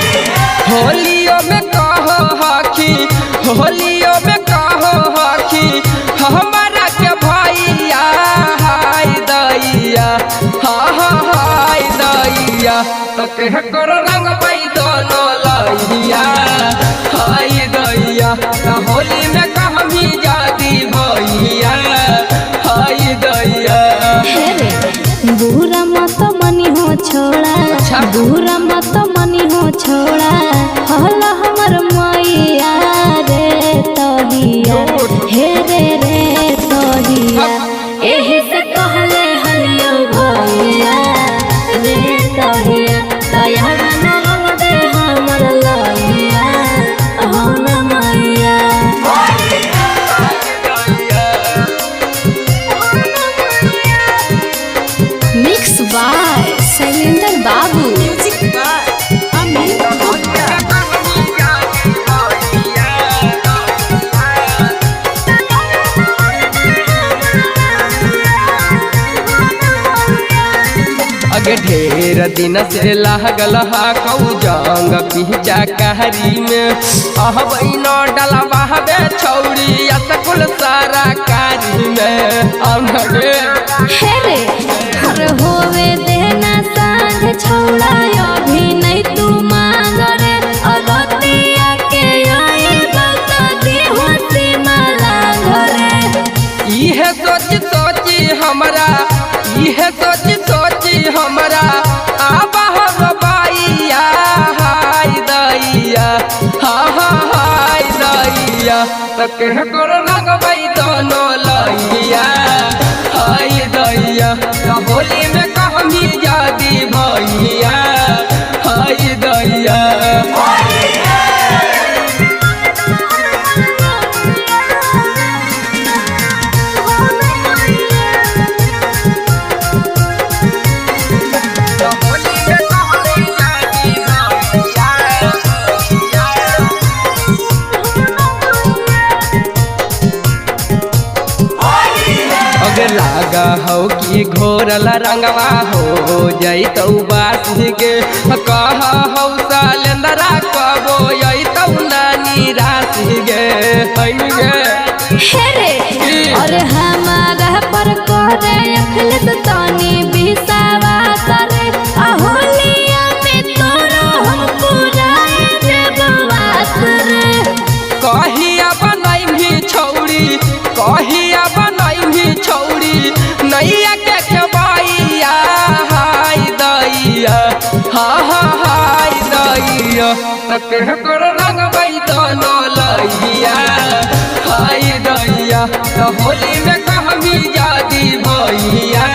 होलियों में कहो हखी, होलियों में कहो हखी हमारा के भैया हाय दैया, हाय दैया तो कह कर रंग पाई दोनों लैया हाय दैया। होली में कहमी जादी भैया हाय दैया। बुरा मत मनी हो छोड़ा, बुरा मत मनी हो छोड़ा हला हमर मैया रे तहिया, हे रे तहिया एही से कहले हलियो भैया रे तहिया, तया नाम दे हमर लैया हो न मैया। मिक्स बाय शैलेंद्र बाबू। अगे ढेर दिन से लागल हा कऊ जंग पिचा कहरी में अहबैनो डलवाबे छौरी असकुल सारा कारी में अनगे हेरे हर होवे देना सांझ छौड़ा अभी नहीं तू मांग रे अगतिया के आई बता दे होती माला घरे। इहे सोची सोची हमरा, इहे सोची सोची हमरा आबा हो बाइया हाय दैया, हाय दैया तो कह कर लगबै दोनों लैया हाय दैया। होली में कहमी जादी भैया हाय दैया। अगर लागा हो कि घोरल रंगवा हो जैतौ बासी के कह हो सालेंदरा कबो अइतौ नानी राशि गे हेरे और हमारा पर करे अखिलत तानी बिसावा करे होलिया में तोरो हम पुराए देबवात रे। कहिया बनाई छौड़ी, कहिया बनाई छौड़ी नैया के खेबैया हाय दैया, हाय दैया तो कह कर रंगबै दोनों लैया हाय दैया। होली में कहमी जादी भैया